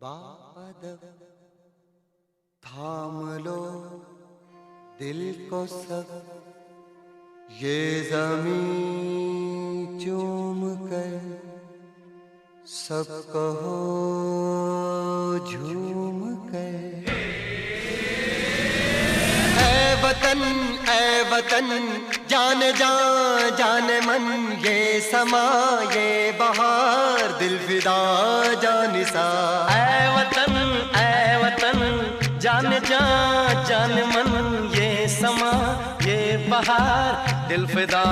बादल थाम लो दिल को सब, ये ज़मीं चूम कर सब कहो झूम कर। ऐ वतन जान जान जान मन, ये समा ये बहार दिल फिदा जानिसा। ऐ वतन जान जान जान मन, ये समा ये बहार दिल फिदा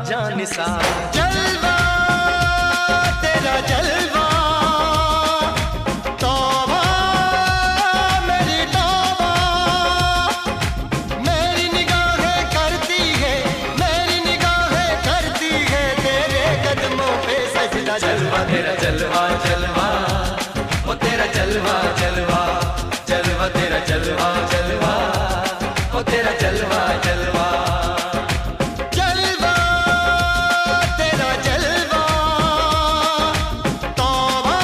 जानिसा। जलवा तेरा जलवा, तौबा मेरी तौबा, मेरी निगाहें करती है, मेरी निगाहें करती है तेरे कदमों पे सजदा। जलवा तेरा जलवा जलवा, ओ तेरा जलवा जलवा, जलवा तेरा जलवा जलवा, ओ तेरा जलवा जलवा। जलवा तेरा जलवा, तौबा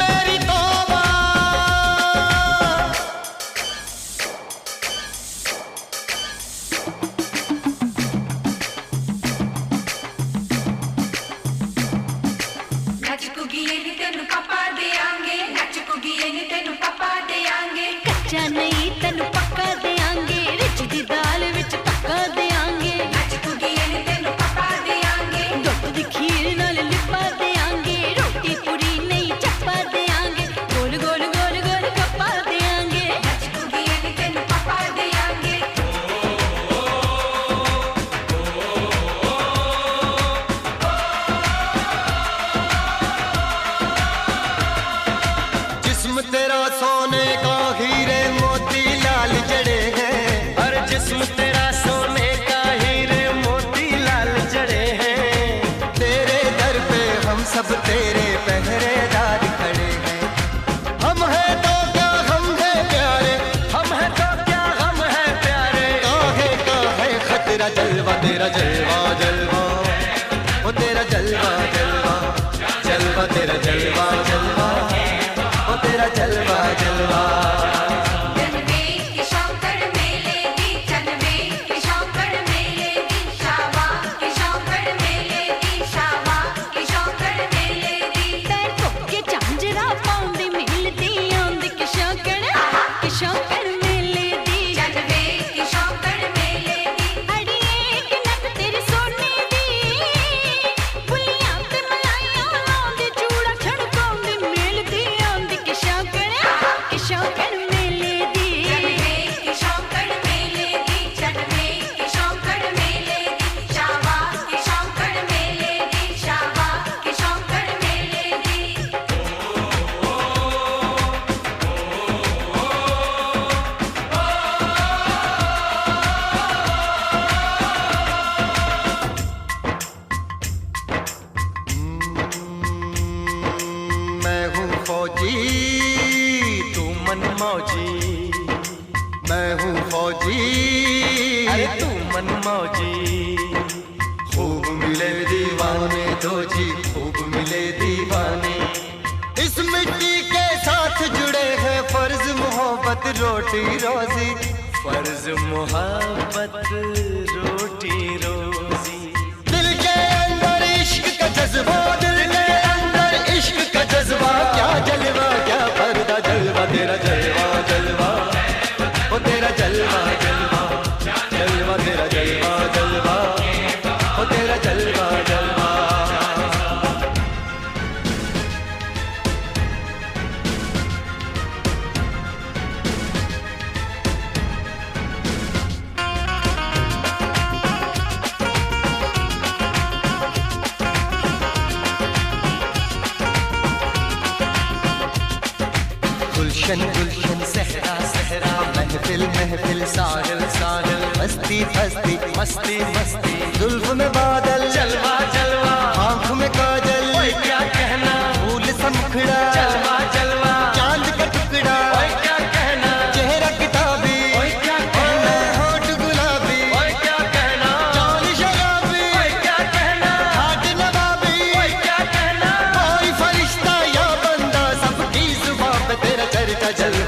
मेरी तौबा। नच कुगिए नी तेनू पापा देंगे, नच कुगिए नी तेनू पापा देंगे। कच्चा नहीं तेनू पक्का देंगे, रिच दी दाल विच पक्का देंगे। नच कुगिए नी तेनू पापा देंगे, दुध दी खीर नाल लिपा देंगे। रोटी पूरी नहीं चप्पा देंगे, गोल गोल गोल गोल कप्पा देंगे। नच कुगिए नी तेनू पापा देंगे। जिस्म तेरा सोने का हीरे मोती लाल जड़े हैं, हर जिस्म तेरा सोने का हीरे मोती लाल जड़े हैं। तेरे दर पे हम सब तेरे पहरेदार खड़े हैं। हम हैं तो क्या हम हैं प्यारे, हम है तो क्या हम है प्यारे। काहे का है खतरा। जलवा तेरा जलवा जलवा, ओ तेरा जलवा जलवा, जलवा तेरा जलवा जलवा, ओ तेरा जलवा जलवा। जनवे की शौकड़ मेले दी, जनवे की शौकड़ मेले दी, शावा की शौकड़ मेले दी, शावा की शौकड़ मेले दी। पैर धोके झांजरा पाउंदी मिलदी आंदी किशोकड़ मेले दी। जनवे की शौकड़ मेले दी, अड़िए कि नक तेरी सोने दी, बुलियां ते मलाइयां लाउंदी, चूड़ा छड़काउंदी मिलदी आंदी किशोकड़ मेले दी। जनवे की शौकड़ मेले दी, जनवे की शौकड़ मेले दी, शावा की शौकड़ मेले दी, शावा की शौकड़ मेले दी। मैं हूँ फौजी, तू मन मौजी, मैं हूँ फौजी, अरे तू मन मौजी। खूब मिले दीवाने दो जी, खूब मिले दीवाने। इस मिट्टी के साथ जुड़े हैं फर्ज मोहब्बत रोटी रोजी। फर्ज मोहब्बत रोटी रोजी। दिल के अंदर इश्क का जज्बा, दिल के अंदर इश्क का जज्बा। क्या जलवा क्या पर्दा, जलवा तेरा जलवा जलवा, ओ तेरा जलवा जलवा, जलवा तेरा जलवा जलवा, ओ तेरा जलवा जलवा। गुलशन गुलशन सहरा सहरा, महफिल महफिल साहिल साहिल, मस्ती मस्ती मस्ती मस्ती, जुल्फ में बादल, जलवा जलवा, आँख में काजल, ओए क्या कहना, फूल सा मुखड़ा, जलवा जलवा, चांद का टुकड़ा, ओए क्या कहना, चेहरा किताबी, ओए क्या कहना, होठ गुलाबी, ओए क्या कहना, चाल शराबी, ओए क्या कहना, हाथ नवाबी, ओए क्या कहना, कोई फरिश्ता या बंदा सबकी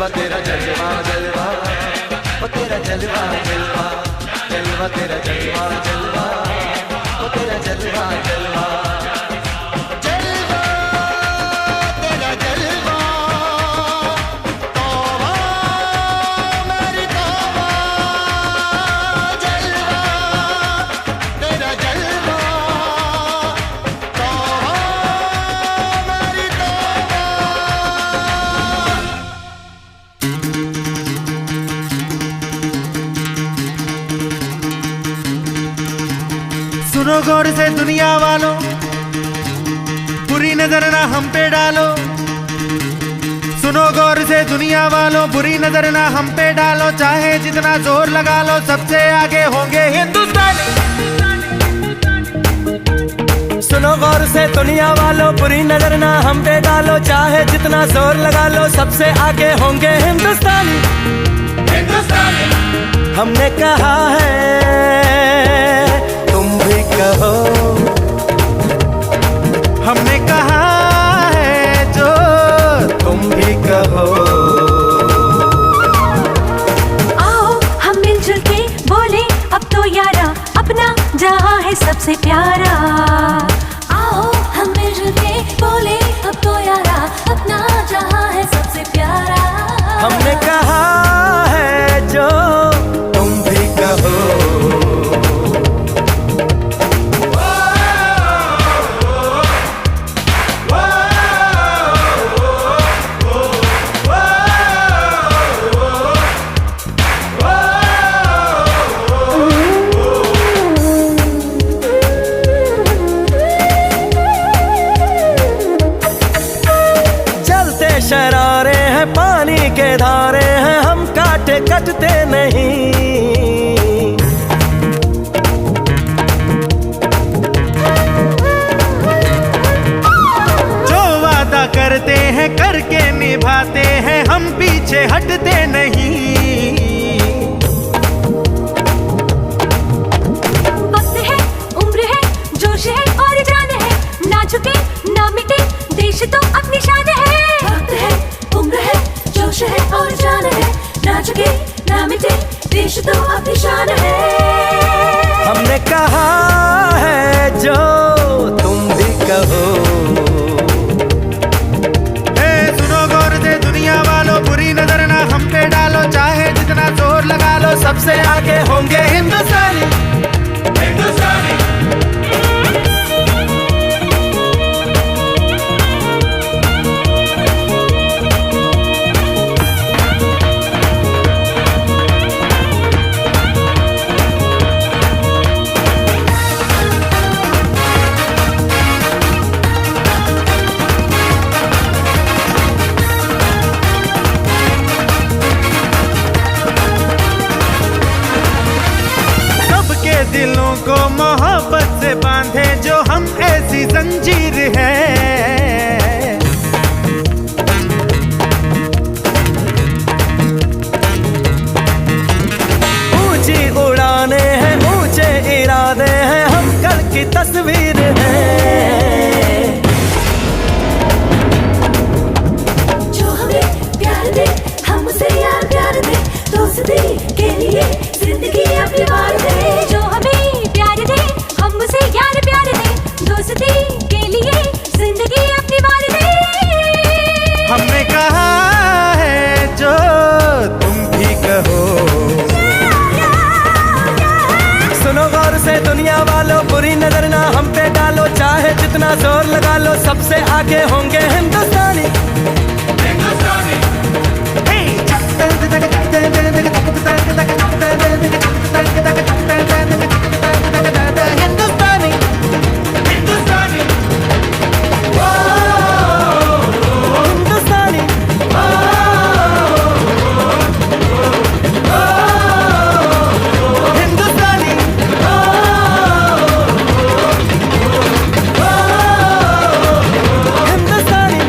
जलवा तेरा जलवा जलवा ओ तेरा जलवा जलवा जलवा तेरा जलवा जलवा ओ तेरा जलवा जलवा जलवा तेरा जलवा तौबा मेरी तौबा जलवा तेरा जलवा तौबा मेरी तौबा। सुनो गौर से दुनिया वालों, बुरी नजर ना हम पे डालो। सुनो गौर से दुनिया वालों, बुरी नजर ना हम पे डालो। चाहे जितना जोर लगा लो, सबसे आगे होंगे हिंदुस्तानी। सुनो गौर से दुनिया वालों, बुरी नजर ना हम पे डालो। चाहे जितना जोर लगा लो, सबसे आगे होंगे हिंदुस्तानी। हमने कहा है तुम भी कहो, हमने कहा है जो तुम भी कहो। आओ हम मिलजुल के बोले अब तो यारा, अपना जहां है सबसे प्यारा। आओ हम मिलजुल के बोले अब तो यारा, अपना जहां है सबसे प्यारा। हमने कहा है जो तुम भी कहो। जलते शरारे हैं, पानी के धारे हैं, हम काटे कटते नहीं। जो वादा करते हैं करके निभाते हैं, हम पीछे हटते नहीं। वक्त है, उम्र है, जोश है और जान है, ना झुके ना मिटे देश तो अपनी शान है। वक्त है, उम्र है, जोश है और जान है, ना झुके ना मिटे देश तो अपनी शान है। हमने कहा है जो तुम भी कहो। सुनो गौर से दुनिया वालों, बुरी नजर ना हम पे डालो। चाहे जितना जोर लगा लो, सबसे आगे होंगे हिंदुस्तानी। सबके दिलों को मोहब्बत से बांधे जो हम ऐसी जंजीर है। ऊंची उड़ाने हैं, ऊंचे इरादे हैं, हम कल की तस्वीर है। जो हमें प्यार दे, हम उसे यार प्यार दे, दोस्ती के लिए जिंदगी अपनी वार दे। जो हमें प्यार दे, हम उसे यार प्यार दे, दोस्ती के लिए जिंदगी अपनी वार दे। हमने कहा है जो तुम भी कहो। सुनो गौर से दुनिया वालों, बुरी नजर ना हम पे डालो। चाहे जितना जोर लगा लो, सबसे आगे होंगे हिंदुस्तानी। हिंदुस्तानी हिंदुस्तानी हिंदुस्तानी हिंदुस्तानी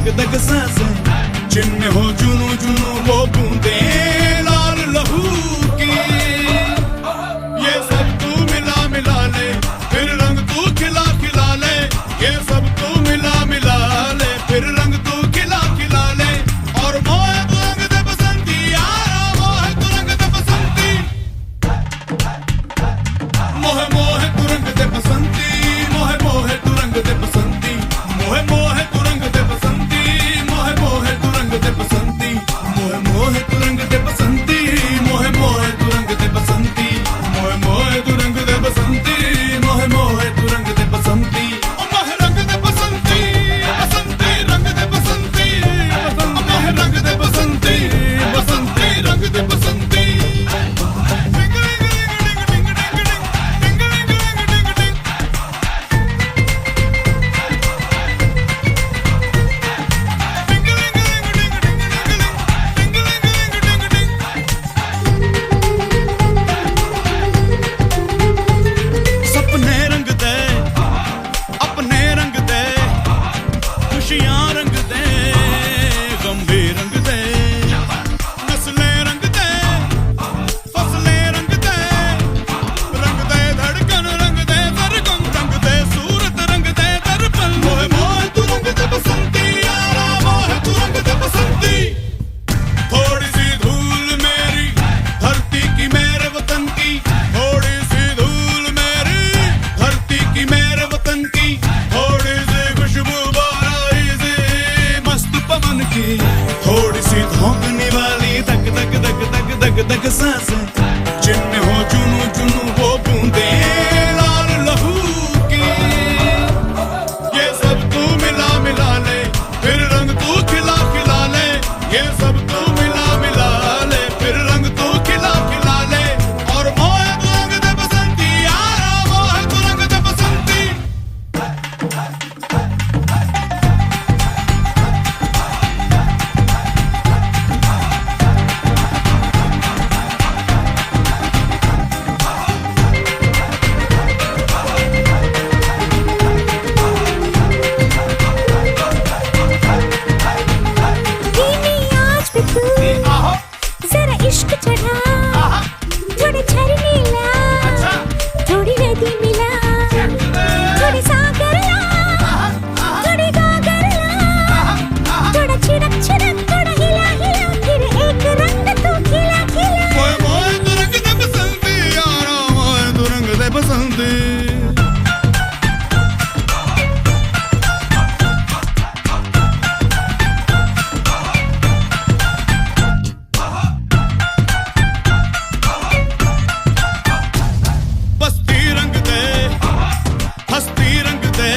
दग दग सांसें, जिनमें हो जुनू जुनू वो बूंदे लाल लहू की। ये सब तू मिला मिला ले, फिर रंग तू खिला खिला ले। ये सब तू मिला मिला ले, फिर रंग तू खिला खिला ले। और मोहे तू रंग दे बसंती यारा, मोहे तू रंग दे बसंती। मोहे मोहे तू रंग दे बसंती, मोहे मोहे तू रंग दे बसंती। मोहे मोहे तू रंग दे बसंती, मोहे मोहे तू रंग दे बसंती। मोहे मोहे तू रंग दे बसंती, मोहे मोहे तू रंग दे बसंती। मोहे मोहे तू रंग दे बसंती, मोहे मोहे तू रंग दे बसंती। ओ मोहे रंग दे बसंती, बसंती रंग दे बसंती। ओ मोहे रंग दे बसंती, बसंती रंग दे बसंती। सपने रंग दे, अपने रंग दे, खुशियां रंग दे, गम भी रंग दे। नस्लें रंग दे, फसलें रंग दे, रंग दे धड़कन रंग दे सरगम रंग दे, सूरत रंग दे दर्पण। मोहे मोहे तू रंग दे बसंती यारा, मोहे तू रंग दे बसंती। थोड़ी सी धूल मेरी धरती की मेरे वतन की, थोड़ी सी धूल मेरी धरती की मेरे वतन की। थोड़ी सी खुशबू बाराई से मस्त पवन की, थोड़ी सी धोंकने वाली धक धक धक धक धक धक सांसें, जिनमें हो जुनू जुनू वो बूंदे लाल लहू की। ये सब तू मिला मिला ले, फिर रंग तू खिला खिला ले। ये सब तू मिला मिला ले, फिर रंग तू खिला खिला ले। और मोहे तू रंग दे बसंती यारा, मोहे तू रंग दे बसंती। धीमी आंच पे तू जरा इश्क चढ़ा, थोड़े झरने ला, थोड़ी नदी मिला, थोड़ी सागर ला, थोड़ी गागर ला, थोड़ा छिड़क छिड़क, थोड़ा हिला हिला, फिर एक रंग तू खिला खिला। मोहे मोहे तू रंग दे बसंती यारा, मोहे तू रंग दे बसंती। बस्ती रंग दे, हस्ती रंग दे,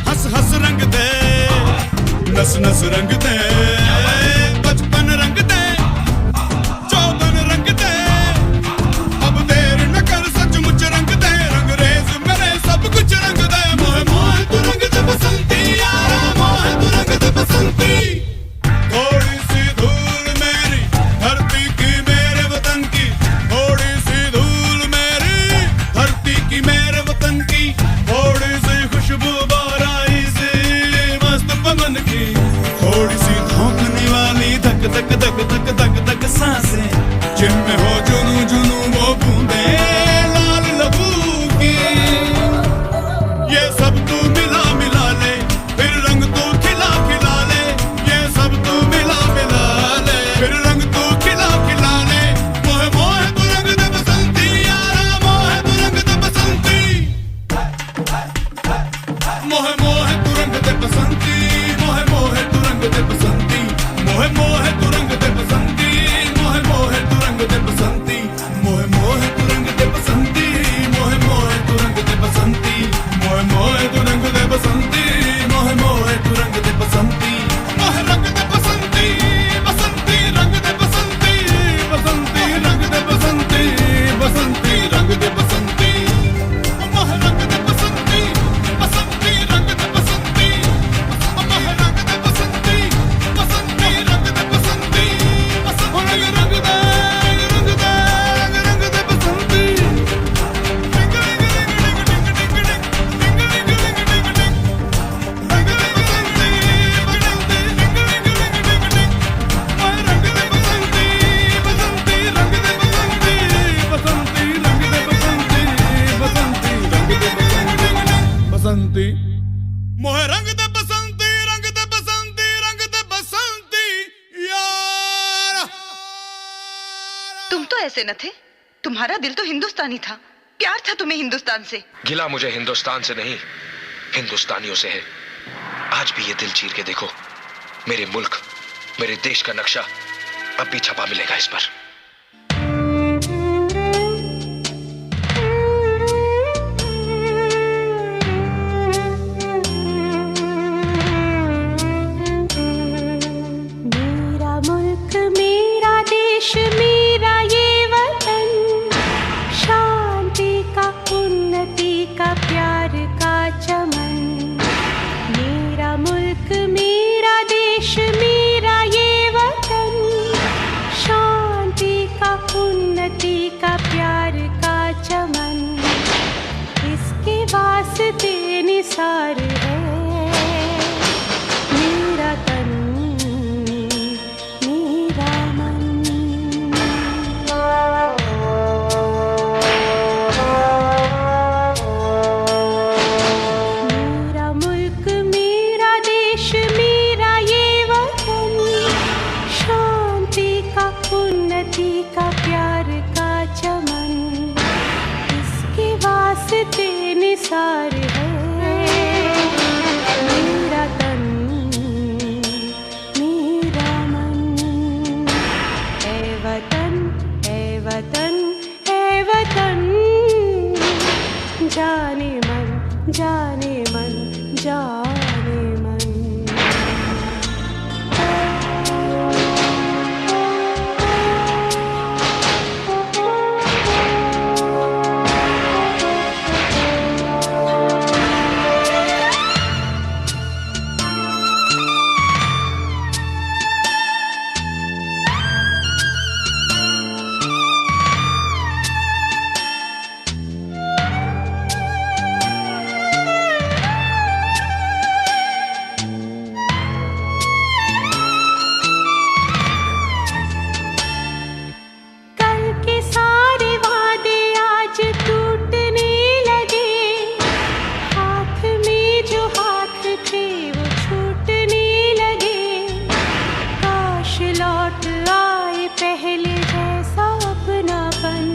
हंस हंस रंग दे, नस नस रंग दे, बचपन रंग दे, चौबन रंग दे। अब देर न कर सचमुच रंग दे, रंगरेज मेरे सब कुछ रंग दे। मोहे मोहे तू रंग दे बसंती यारा, मोहे तू रंग दे बसंती। थोड़ी सी धूल मेरी धरती की मेरे वतन की, थोड़ी सी धूल मेरी धरती की मेरे वतन की। थोड़ी सी खुशबू बाराई से मस्त पवन की, थोड़ी से न थे? तुम्हारा दिल तो हिंदुस्तानी था, प्यार था तुम्हें हिंदुस्तान से। गिला मुझे हिंदुस्तान से नहीं, हिंदुस्तानियों से है। आज भी ये दिल चीर के देखो, मेरे मुल्क, मेरे देश का नक्शा अब भी छपा मिलेगा इस पर। मेरा मुल्क, मेरा देश, मेरा ये वतन, शांति का, उन्नति का, प्यार का चमन। मेरा मुल्क, मेरा देश, मेरा ये वतन, शांति का, उन्नति का, प्यार का चमन। इसके वास्ते निसार है मेरा तन, मेरा मन। मेरा मुल्क, मेरा देश, मेरा ये वतन, शांति का, उन्नति का, प्यार का चमन। इसके वास्ते निसार है मेरा तन, मेरा मन। ऐ वतन, ऐ वतन, ऐ वतन, जाने मन, जाने मन, जाने मन। कल के सारे वादे आज टूटने लगे, हाथ में जो हाथ थे वो छूटने लगे। काश लौट आए पहले जैसा अपनापन।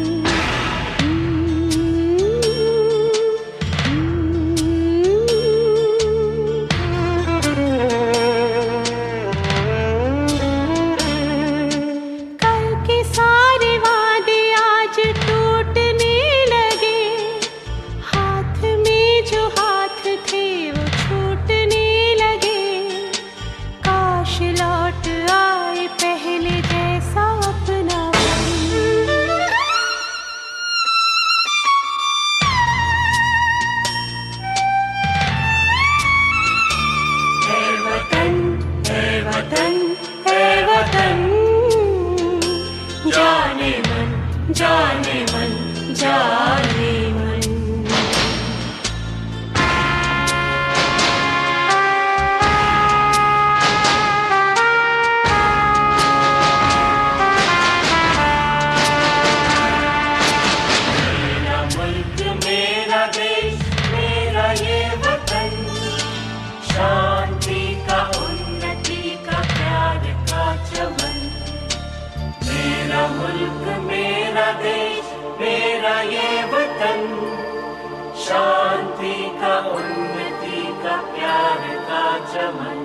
कल के सारे वादे आज टूटने लगे, हाथ में जो हाथ थे वो छूटने लगे। काश लौट आए पहले जैसा अपनापन। ऐ वतन, ऐ वतन, ऐ वतन, जाने मन, जाने मन, जाने मन। मेरा मुल्क, मेरा देश, मेरा ये वतन, शांति का, उन्नति का, प्यार का चमन। मेरा मुल्क, मेरा देश, मेरा ये वतन, शांति का, उन्नति का, प्यार का चमन।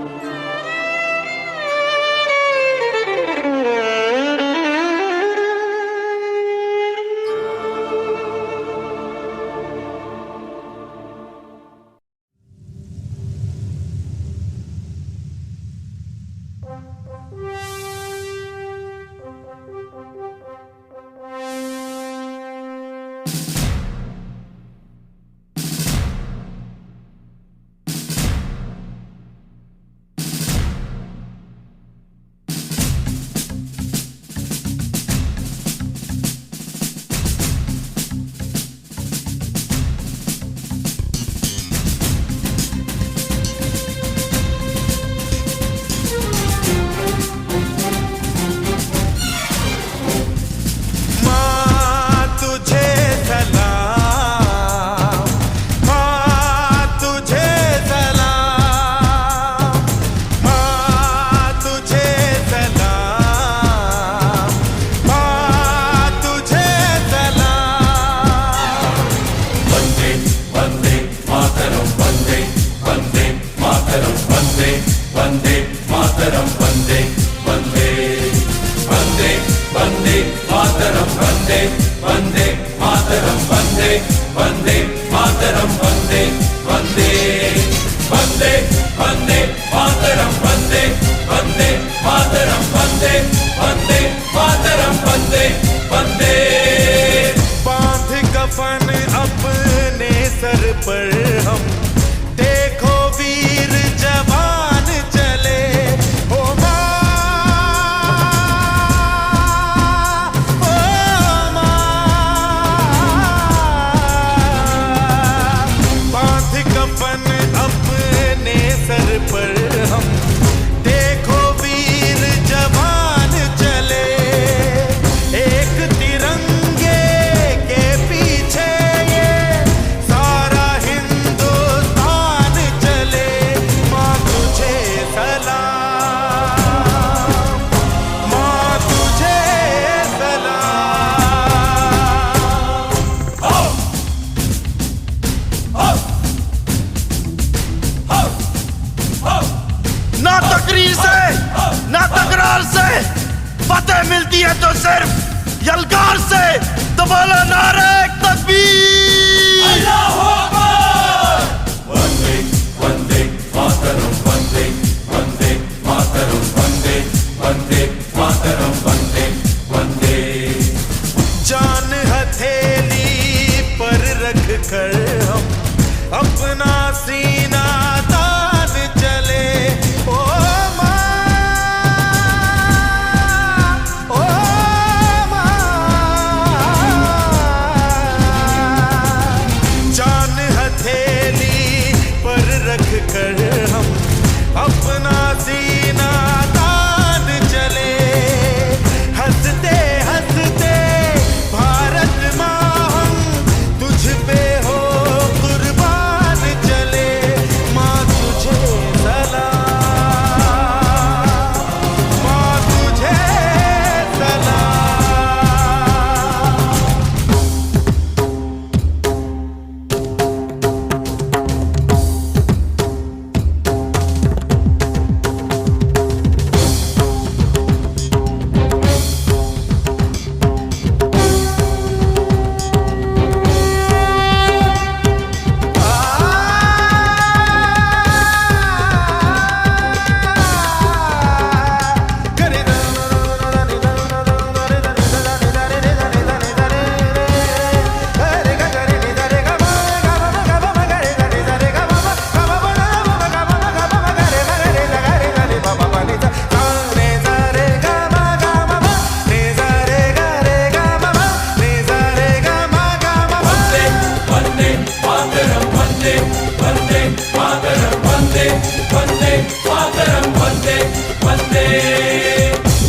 कर हम अपना सीना तान चले। ओ माँ, ओ माँ, जान हथेली पर रख कर हम अपना सीना तान चले। हंसते हंसते भारत माँ हम तुझ पे हो कुर्बान चले। माँ तुझे सलाम, माँ तुझे सलाम।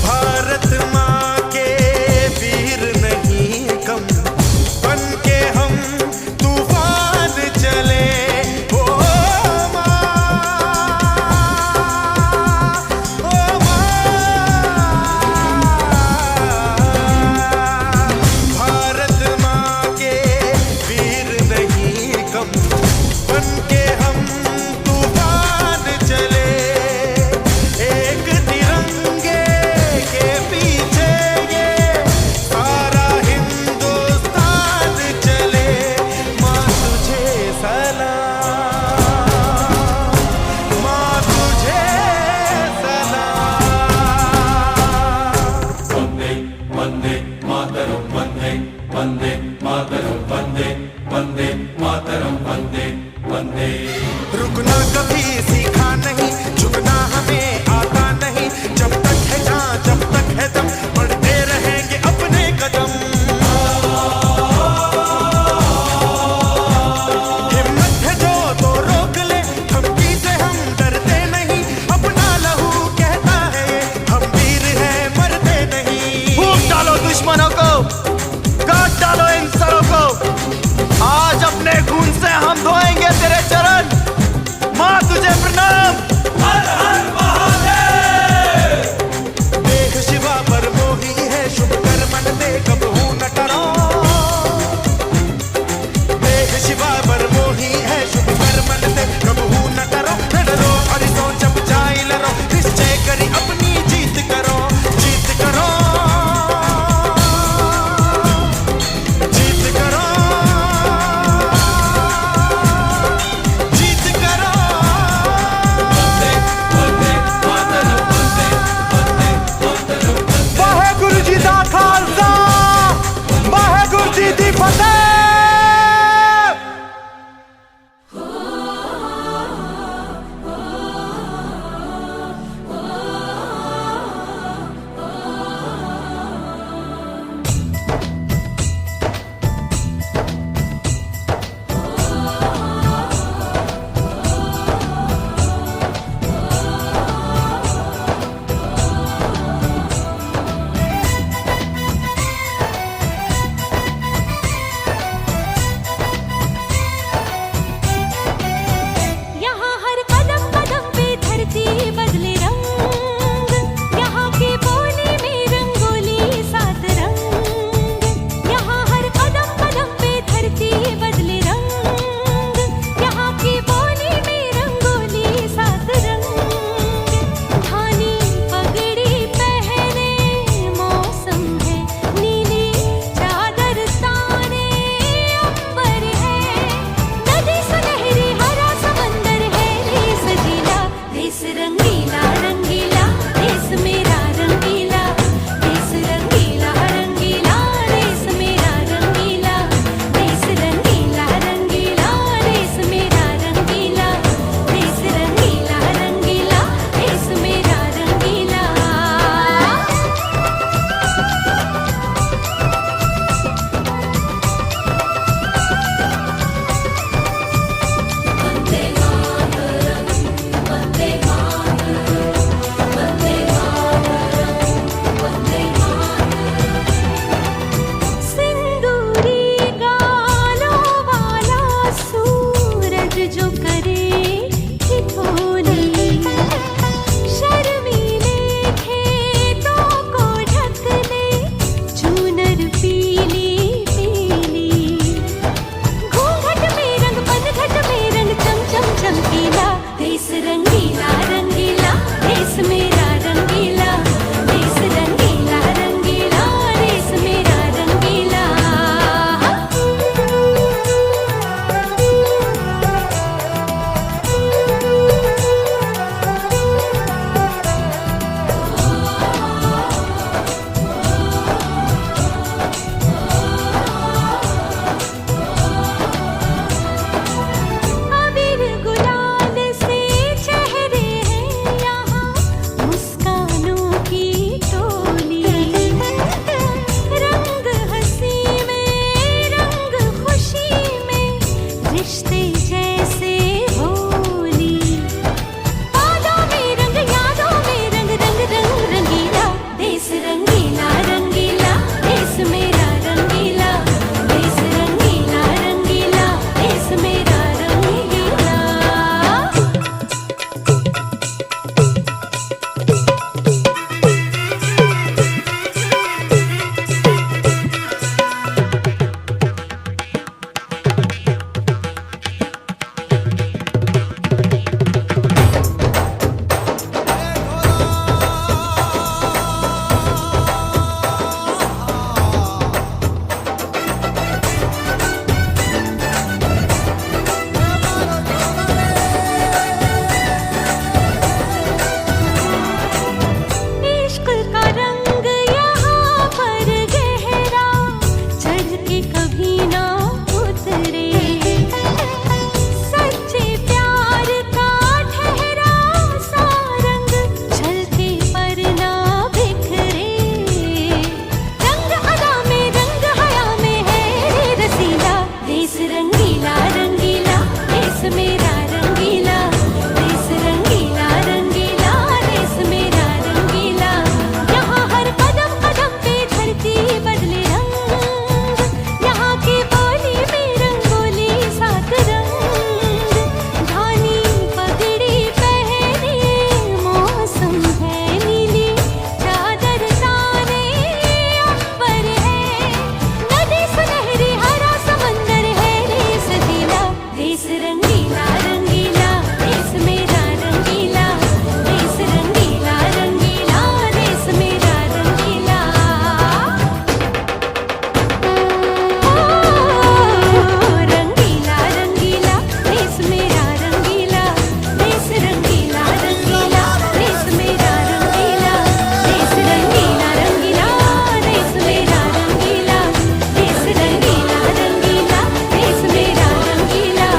भारत माँ के वीर नहीं कम, बन के हम तूफान चले। ओ माँ, ओ माँ, भारत माँ के वीर नहीं कम, बन के हम तूफान चले। एक तिरंगे के पीछे ये सारा हिंदुस्तान चले। माँ तुझे सलाम, माँ तुझे सलाम। वंदे वंदे मातरम, वंदे वंदे मातरम, वंदे वंदे मातरम, वंदे वंदे। रुकना कभी सीखा नहीं, झुकना हमें आता नहीं। जब तक है जान, जब तक है दम, बढ़ते रहेंगे अपने कदम। हिम्मत है जो तो रोक ले, धमकी से हम डरते नहीं। अपना लहू कहता है ये, हम वीर हैं मरते नहीं। फूंक डालो दुश्मनों को, काट डालो इन सरों को। आज अपने खून से हम धोएंगे तेरे चरण। रिश्ते जैसे होली, बादों में रंग, यादों में रंग, रंग रंग रंगीला, देश रंगीला रंगीला, देश मेरा रंगीला, देश रंगीला रंगीला, देश मेरा रंगीला। इश्क का रंग यहाँ पर गहरा, चढ़ के कभी ना उतरे, सच्चे प्यार का ठहरा सा रंग, छलके पर ना बिखरे, रंग अदा में रंग हया में है रे रसीला, देश रंगीला रंगीला, देश मेरा रंगीला, देश रंगीला रंगीला, देश मेरा रंगीला। यहाँ हर कदम कदम पे धरती बदले रंग, यहाँ की बोली में रंगोली सात रंग, धानी पगड़ी पहने मौसम है नीली, चादर ताने अंबर है, नदी सुनहरी हरा समंदर है रे सजीला, देश रंगीला रंगीला, देश मेरा रंगीला, देश रंगीला रंगीला, देश मेरा रंगीला। रंगीला रंगीला, देश मेरा रंगीला, देश रंगीला रंगीला, देश मेरा रंगीला, देश रंगीला रंगीला, देश मेरा रंगीला, देश रंगीला रंगीला, देश मेरा रंगीला।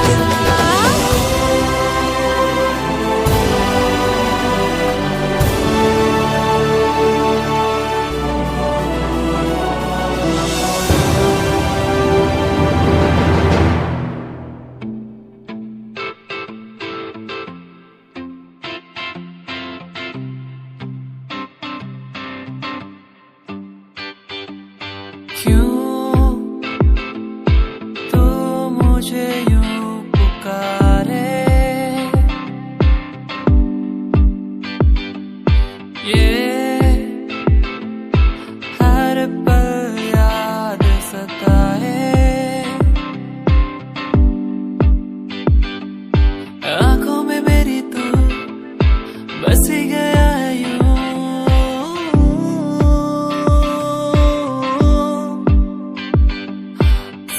क्यों तू मुझे यूं पुकारे, ये हर पल याद सताए, आंखों में मेरी तू बस ही गया है यूं,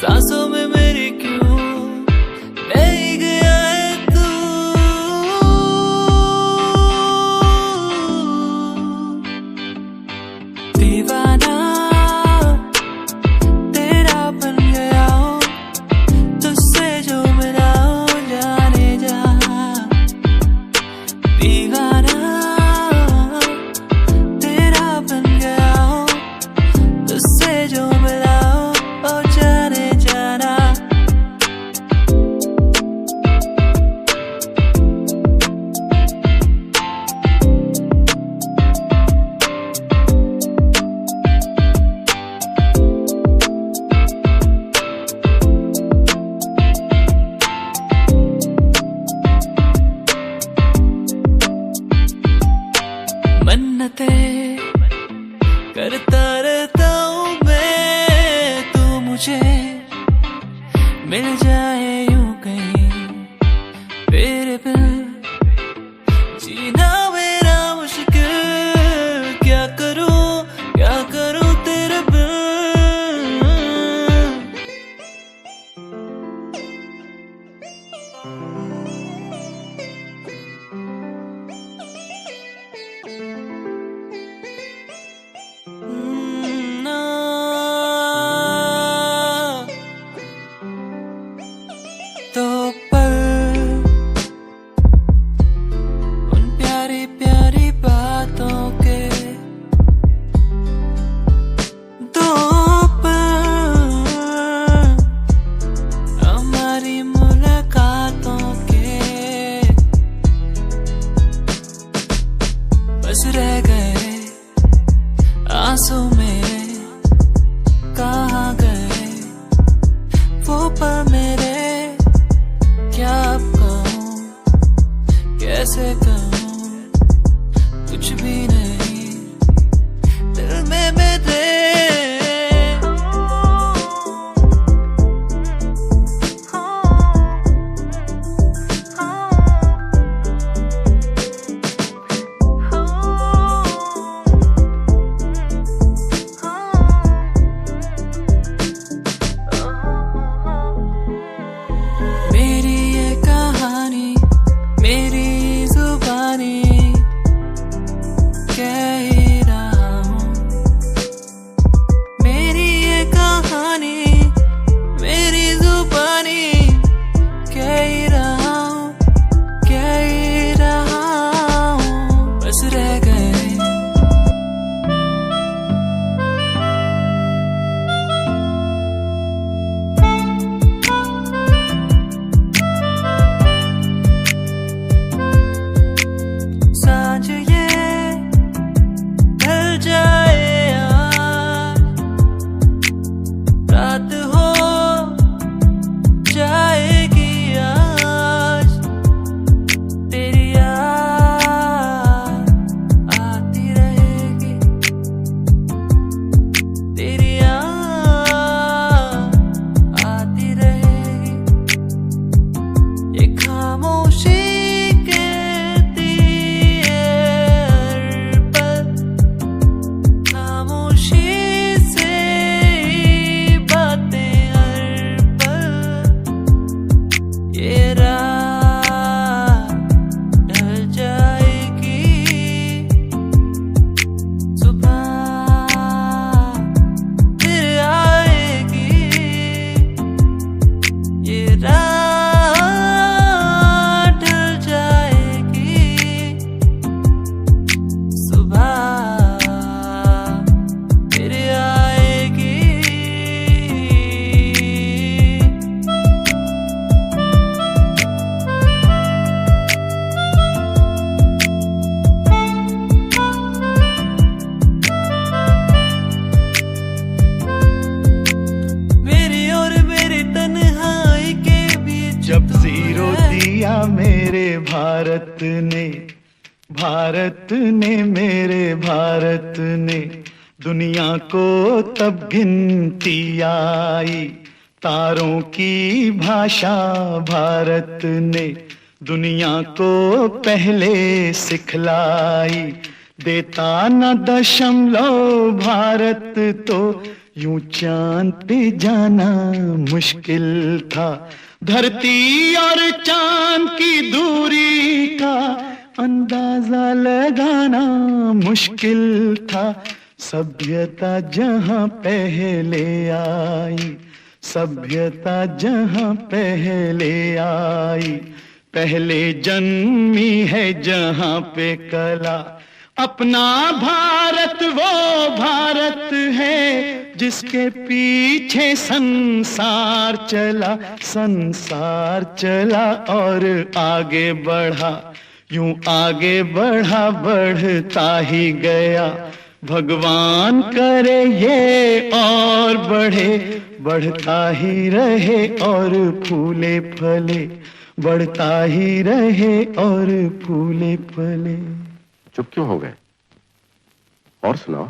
सांसों में मेरी क्यों नहीं गया है तू, दीवाना तेरा बन गया हूँ, तुझसे जो मिला हूँ जाने जा, दीवाना तेरा बन गया हूँ, तुझसे जो मिला हूँ ओ जाने जाना। मन्नतें करता रहता हूँ मैं, तू मुझे मिल जाए यूं कहीं, तेरे बिन जीना मेरा मुश्किल, क्या करूँ तेरे बिन। तो पल उन प्यारी प्यारी बातों के, दो पल हमारी मुलाकात वो पल मेरे क्या अब कहूँ, कैसे कहूँ, कुछ भी नहीं दिल में मेरे। मेरी ये कहानी, मेरी जुबानी, कह ही रहा हूँ। मेरी ये कहानी, मेरी जुबानी, कह ही रहा हूँ, कह ही रहा हूँ। बस रह गए सांझ ये ढल जाए आज, रात हो जाएगी आज। तेरी याद आती रहेगी, तेरी याद आती रहेगी। ये खामोशी कहती खामोशी से ही बातें हर पल। ये रात ढल जाएगी, सुबह फिर आएगी। ये रात ढल जाएगी, सुबह फिर आएगी। मेरी और मेरी तन्हाई के बीच जब जीरो दिया मेरे भारत ने, भारत ने, मेरे भारत ने, दुनिया को तब गिनती आई। तारों की भाषा भारत ने दुनिया को पहले सिखलाई। देता न दशमलव भारत तो यूं चांद पे जाना मुश्किल था। धरती और चांद की दूरी का अंदाजा लगाना मुश्किल था। सभ्यता जहां पहले आई, सभ्यता जहां पहले आई, पहले जन्मी है जहां पे कला। अपना भारत वो भारत है जिसके पीछे संसार चला, संसार चला और आगे बढ़ा। यूं आगे बढ़ा, बढ़ता ही गया। भगवान करे ये और बढ़े, बढ़ता ही रहे और फूले फले, बढ़ता ही रहे और फूले फले। चुप क्यों हो गए? और सुनाओ।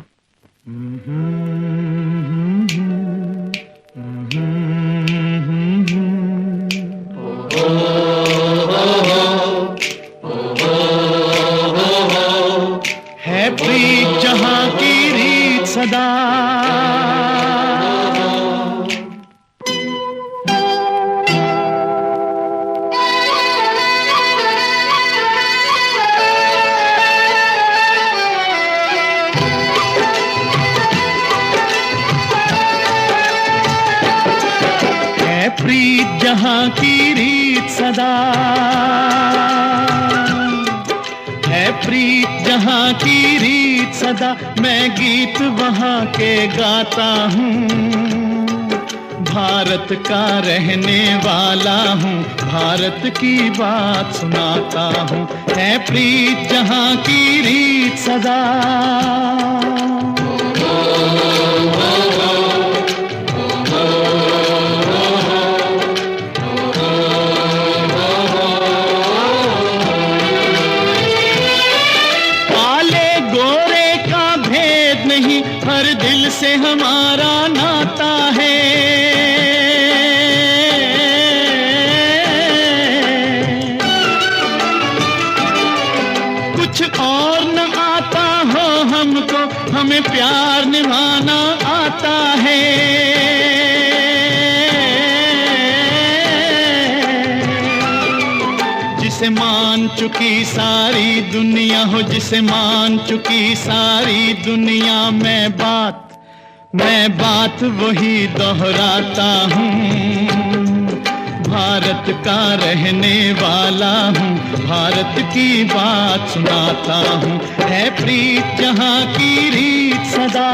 है प्रीत जहां की रीत सदा, प्रीत जहां की रीत सदा है, प्रीत जहां की रीत सदा। मैं गीत वहां के गाता हूँ, भारत का रहने वाला हूँ, भारत की बात सुनाता हूँ। है प्रीत जहां की रीत सदा, प्यार निभाना आता है। जिसे मान चुकी सारी दुनिया हो, जिसे मान चुकी सारी दुनिया, मैं बात वही दोहराता हूँ। भारत का रहने वाला हूँ, भारत की बात सुनाता हूँ। है प्रीत जहाँ की रीत सदा,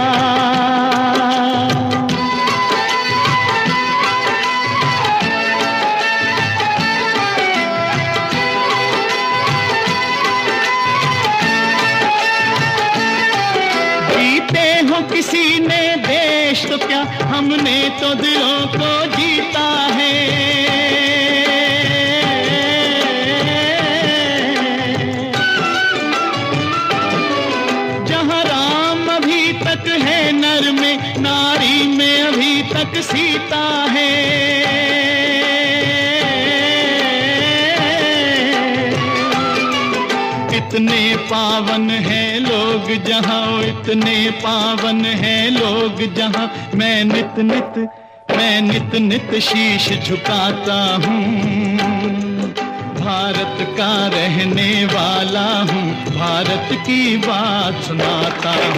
जीते हो किसी ने देश तो क्या, हमने तो दिलों को जीता है। जहाँ राम अभी तक है नर में, नारी में अभी तक सीता है। इतने पावन हैं लोग जहाँ, इतने पावन हैं लोग जहाँ, मैं नित नित शीश झुकाता हूँ। भारत का रहने वाला हूँ, भारत की बात सुनाता हूँ।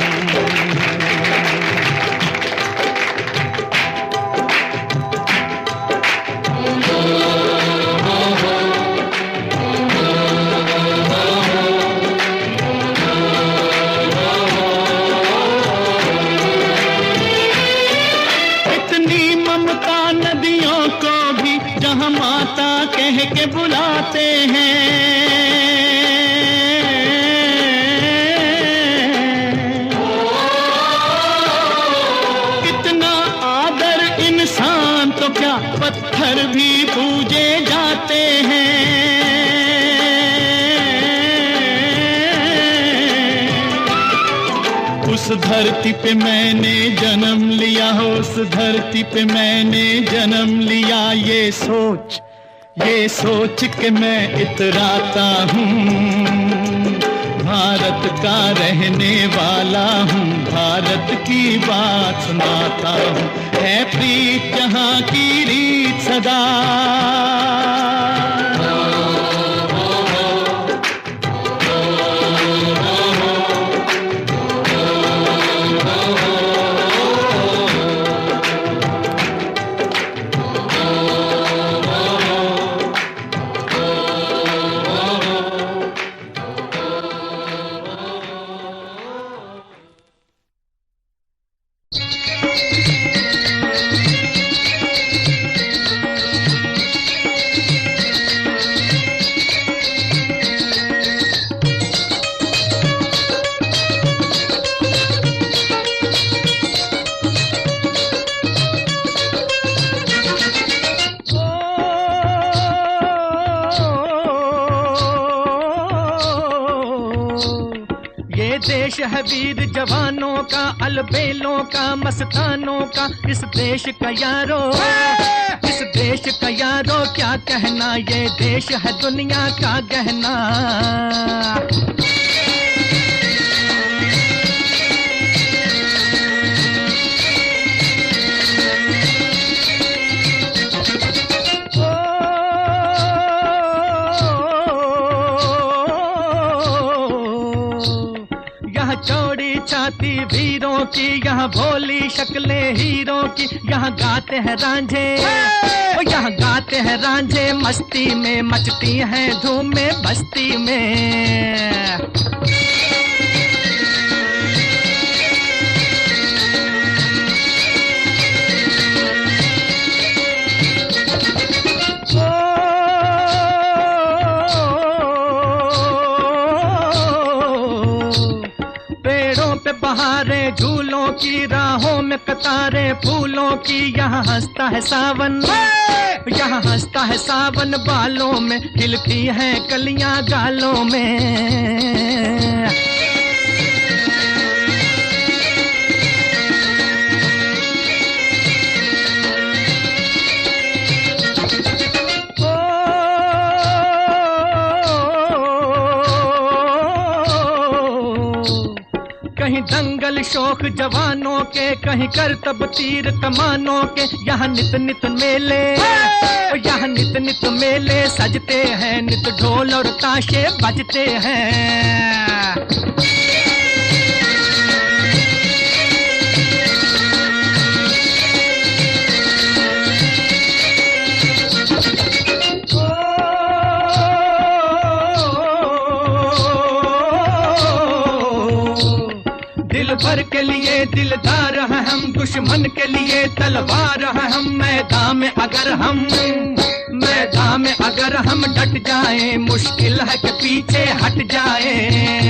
माता कह के बुलाते हैं, कितना आदर इंसान तो क्या, पत्थर भी पूजे जाते हैं। उस धरती पे मैंने जन्म लिया हो, उस धरती पे मैंने जन्म लिया, ये सोच के मैं इतराता हूँ। भारत का रहने वाला हूँ, भारत की बात सुनाता हूँ। है प्रीत जहाँ की रीत सदा, देश है वीर जवानों का, अलबेलों का, मस्तानों का। इस देश का यारो, इस देश का यारो क्या कहना, ये देश है दुनिया का गहना। छाती वीरों की, यहाँ भोली शक्लें हीरों की। यहाँ गाते हैं रांझे, यहाँ गाते हैं रांझे मस्ती में, मचती हैं धूम में बस्ती में। बहारें झूलों की, राहों में कतारें फूलों की। यहाँ हंसता है सावन, यहाँ हंसता है सावन, बालों में खिलती हैं कलियां गालों में। कहीं दंगल शौक जवानों के, कहीं करतब तीर कमानों के। यहाँ नित नित मेले, यहाँ नित नित मेले सजते हैं, नित ढोल और ताशे बजते हैं। दिल भर के लिए दिलदार हैं हम, दुश्मन के लिए तलवार हैं हम। मैदान में अगर हम डट जाएं, मुश्किल है कि पीछे हट जाएं।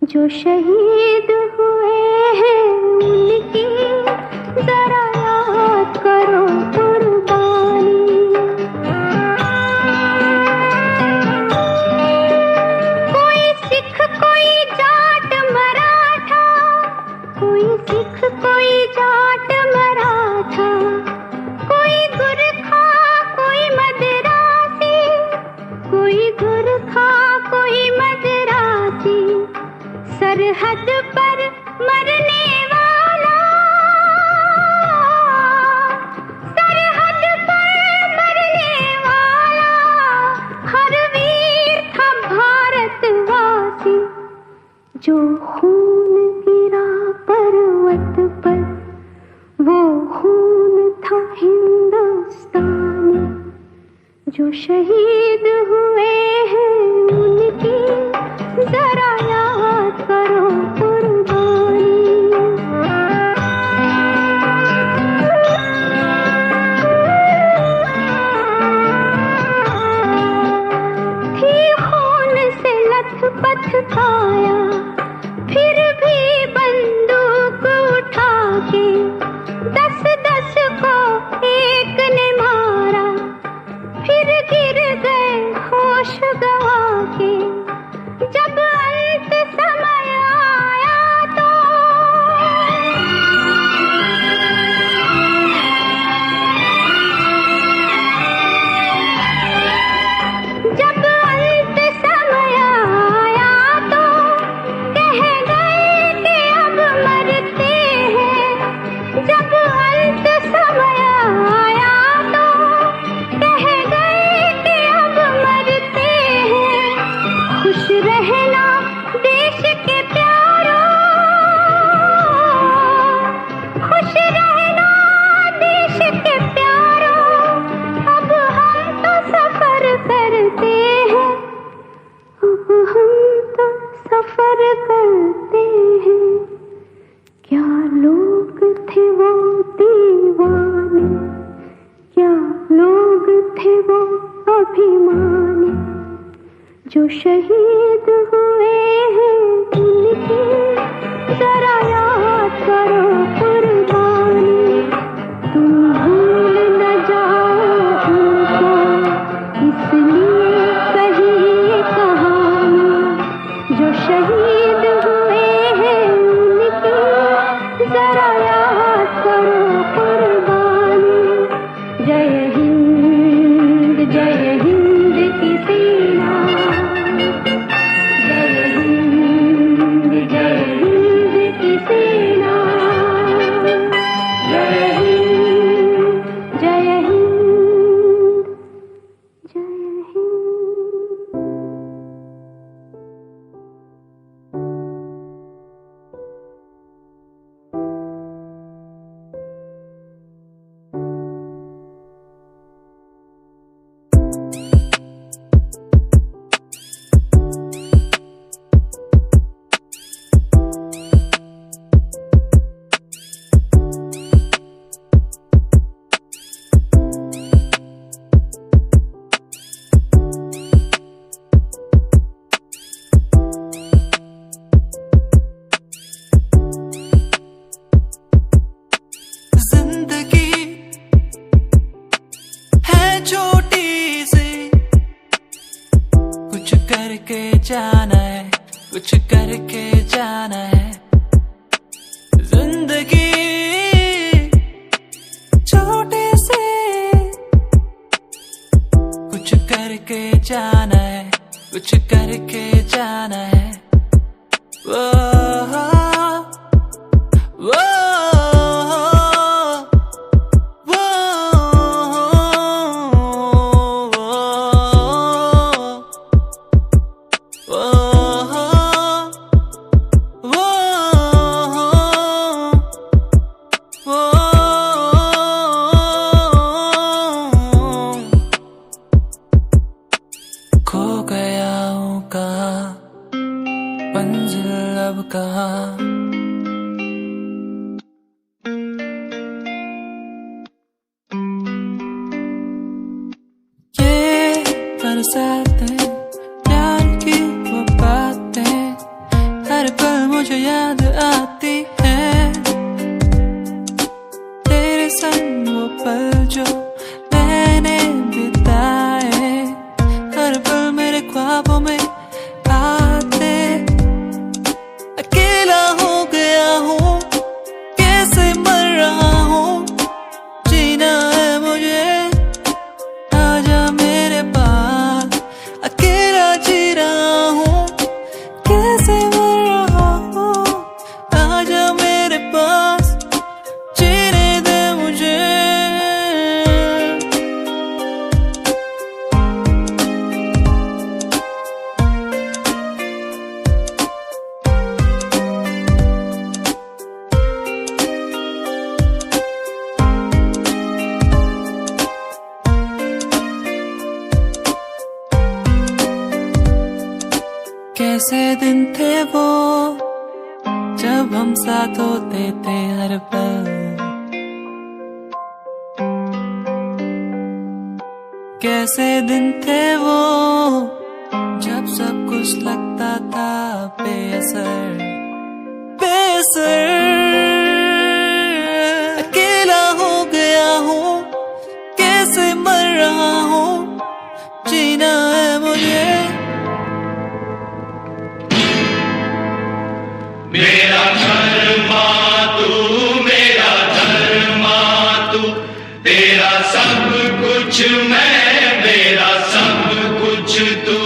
जो शहीद हुए हैं उनकी जरा याद करो कुर्बानी। के जो खून गिरा पर्वत पर, वो खून था हिंदुस्तानी। जो शहीद हुए हैं उनकी जरा याद करो कुर्बानी। थी खून से लथपथ काया, फिर भी बंदूक उठा के 10-10 को एक ने मारा, फिर गिर गए होश गवा के। जब अंत समय आया तो जब अंत समय आया तो कह गए कि अब मरते हैं। जब अंत समय आया तो कह गए कि अब मरते हैं। खुश रहना देश के प्यारों, खुश रहना देश के प्यारों। अब हम तो सफर करते हैं, अब हम तो सफर करते हैं। क्या लोग थे वो दीवाने, क्या लोग थे वो अभिमानी। जो शहीद हुए हैं उनकी जरा याद करो कुर्बानी। तुम भूल न जाओ उनको, इसलिए कही ये कहानी। जो शहीद हुए हैं उनकी जरा याद करो कुर्बानी। जय हिंद की सेना, जय हिंद की सेना। जय हिंद, जय हिंद, जय हिंद। जिंदगी है छोटी सी, कुछ करके जाना है, कुछ करके जाना है। जिंदगी छोटी सी, कुछ करके जाना है, कुछ करके जाना है। वो खो गया हूँ कहाँ, मंजिल अब कहाँ। ये बरसातें, प्यार की वो बातें, हर पल मुझे याद आती हैं। तेरे संग वो पल जो मैंने बिताए, हर पल मेरे ख्वाबों में आते। अकेला हो गया हूँ, कैसे मर रहा हूँ, जीना है मुझे, आजा मेरे पास। अकेला जी रहा हूँ, कैसे मर रहा हूँ, आजा कैसे दिन थे वो जब हम साथ होते थे हर पल, कैसे दिन थे वो जब सब कुछ लगता था बेअसर बेअसर। अकेला हो गया हूँ, कैसे मर रहा हूँ, जीना है मुझे। मेरा धर्मा तू, मेरा धर्मा तू, तेरा सब कुछ मैं, मेरा सब कुछ तू।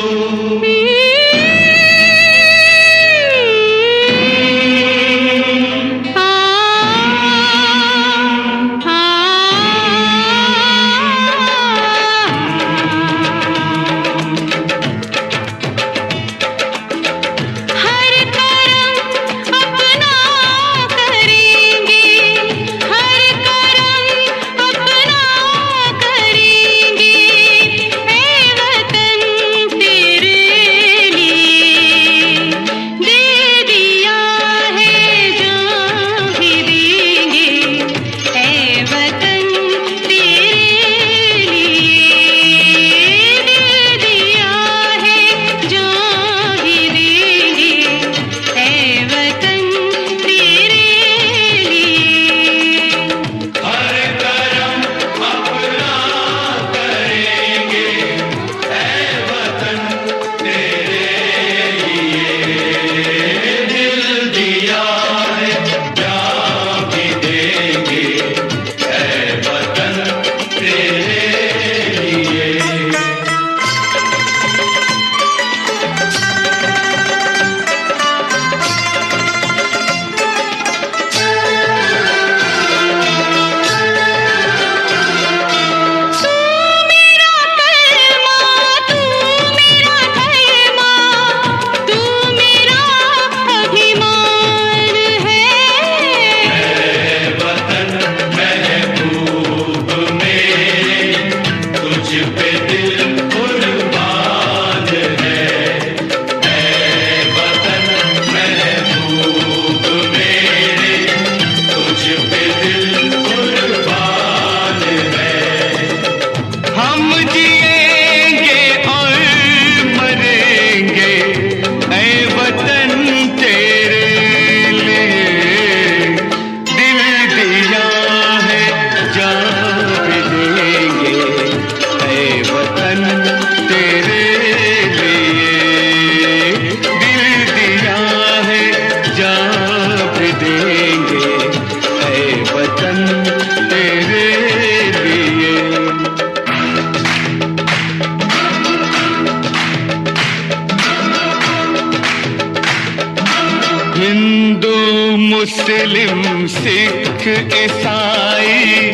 मुस्लिम सिख ईसाई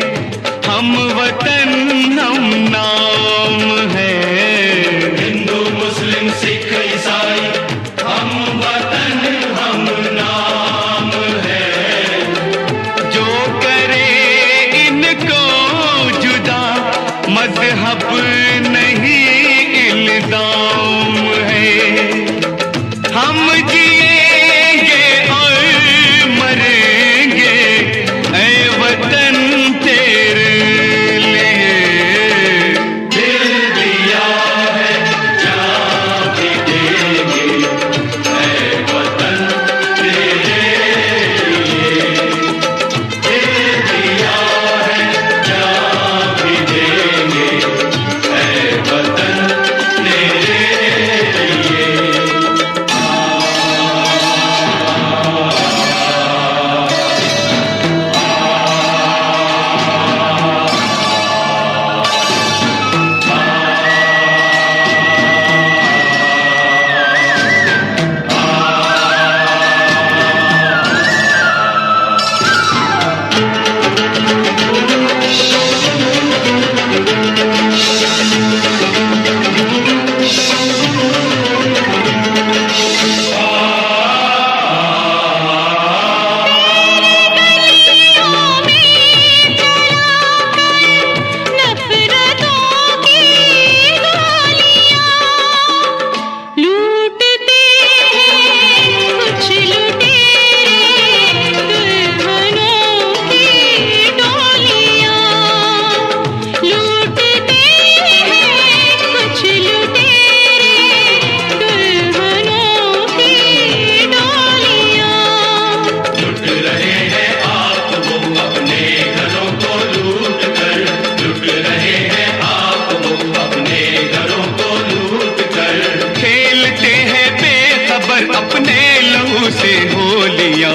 हम वतन हम नाम है। हिंदू मुस्लिम सिख ईसाई हम वतन हम नाम है। जो करे इनको जुदा मजहब नहीं इल्जाम है। हम जिएंगे और मरेंगे ऐ वतन तेरे लिए। दिल दिया है जान भी देंगे ऐ वतन तेरे लिए। दिल दिया है जान भी देंगे ऐ वतन तेरे लिए। बोलियां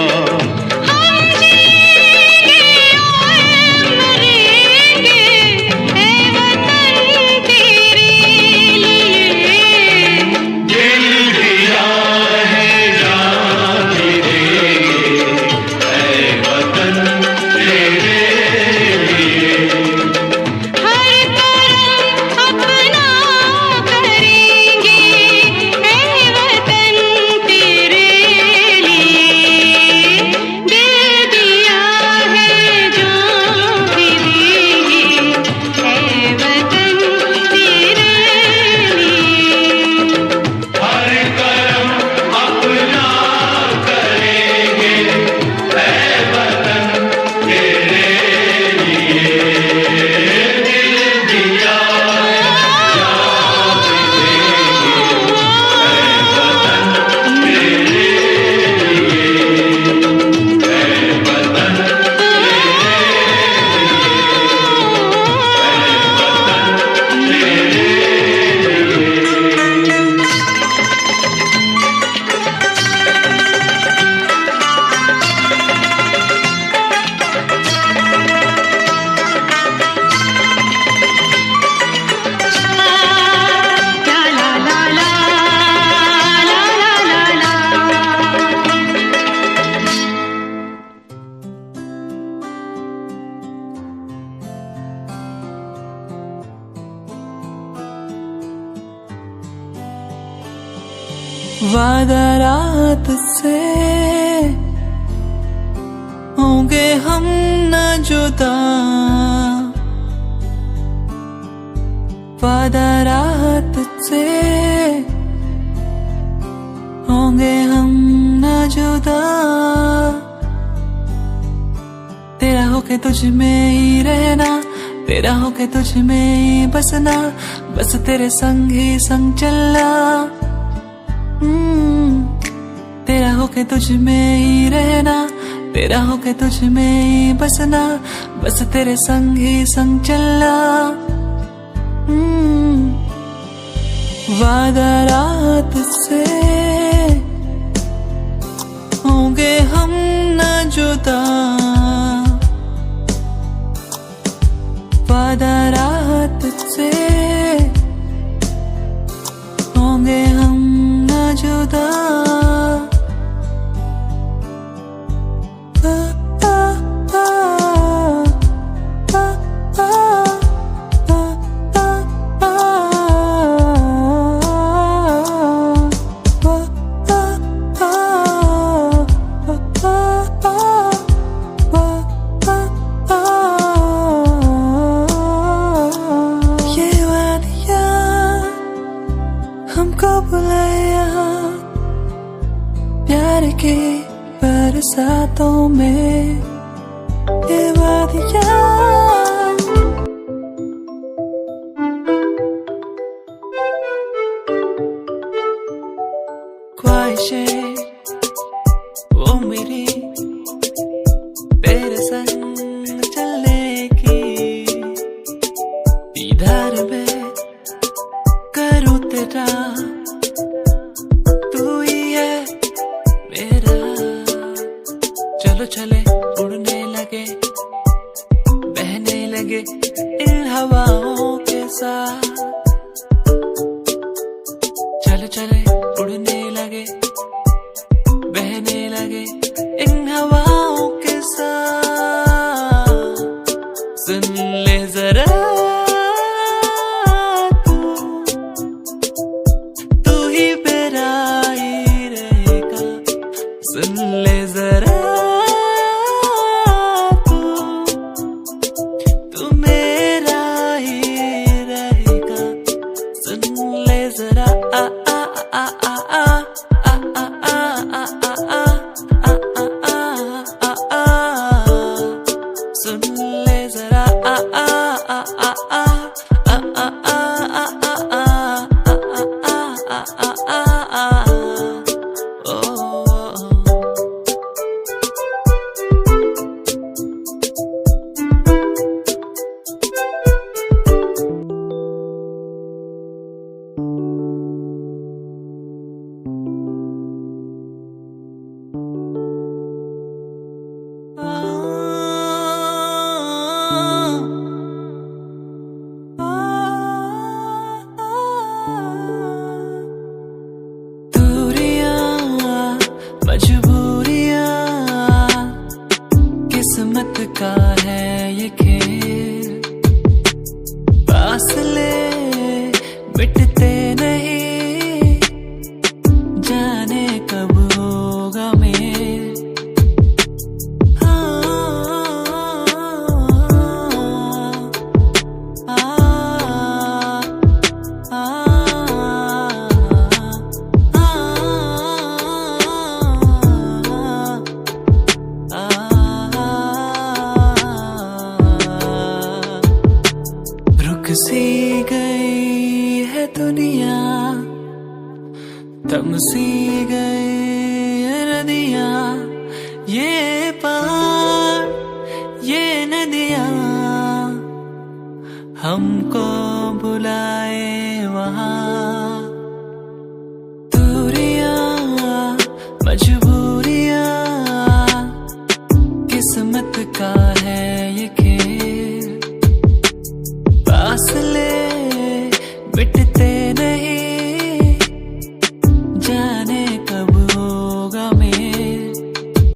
वादा रात से होंगे हम न जुदा, वादा रात से होंगे हम न जुदा। तेरा होके तुझ में ही रहना, तेरा होके तुझ में ही बसना, बस तेरे संग ही संग चलना। तेरा होके तुझ में ही रहना, तेरा होके तुझ में ही बसना, बस तेरे संग ही संग चलना। वादा रात से होंगे हम न जुदा, वादा रात से होंगे हम न जुदा। प्यार के बरसातों में ये वादियाँ, ख्वाहिशें वो मेरी तेरे संग चलने की, दीदार में करूँ तेरा चले उड़ने लगे, बहने लगे इन हवाओं के साथ। चले चले उड़ने लगे, बहने लगे इन हवाओं के साथ। सुन ले जरा तू ही मेरा ही रहेगा, सुन ले जरा थम सी गई